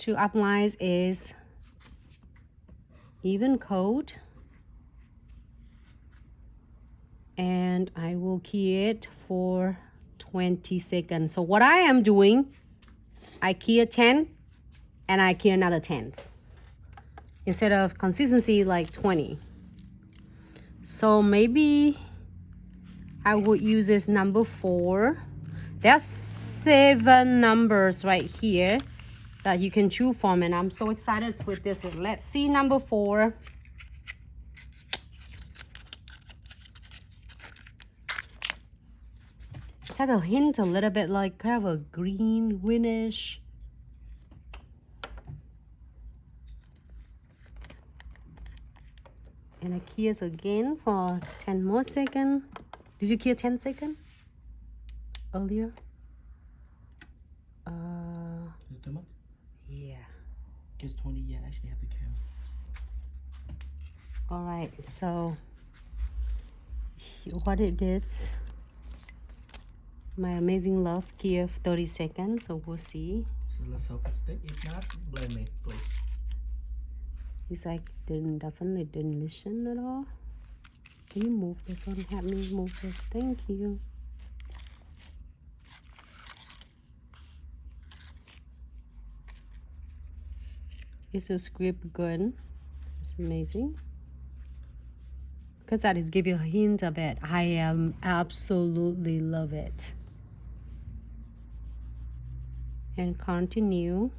to apply is even coat, and I will key it for 20 seconds. So what I am doing, I key 10 and I key another 10 instead of consistency like 20. So maybe I would use this number 4. There's 7 numbers right here that you can choose from, and I'm so excited with this. Let's see number 4. It's had a hint a little bit like kind of a green, greenish. And I key it again for 10 more seconds. Did you key 10 seconds earlier? Is it too much? Yeah. It's 20, yeah, I actually have to count. All right, so what it is, my amazing love give 30 seconds, so we'll see. So let's hope it sticks. If not, blame me, please. It's like definitely didn't listen at all. Can you move this one? Help me move this. Thank you. Is the script good? It's amazing. Because that is give you a hint of it. I am absolutely love it. And continue.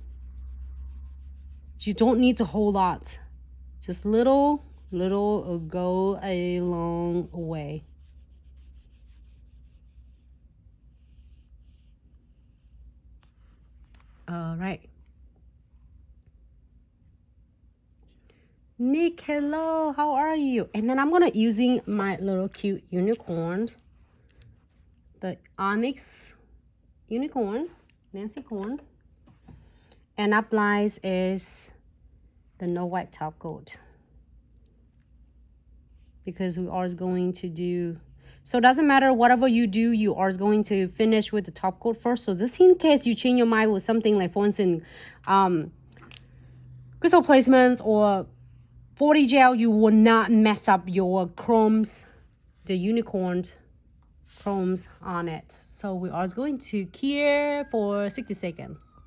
You don't need a whole lot. Just little will go a long way. All right. Nick, hello, how are you? And then I'm gonna using my little cute unicorn, the Onyx unicorn, Nancy Corn, and applies is the no wipe top coat, because we are going to do, so it doesn't matter whatever you do, you are going to finish with the top coat first. So just in case you change your mind with something like, for instance, crystal placements or 40 gel, you will not mess up your chromes, the unicorn chromes on it. So we are going to cure for 60 seconds.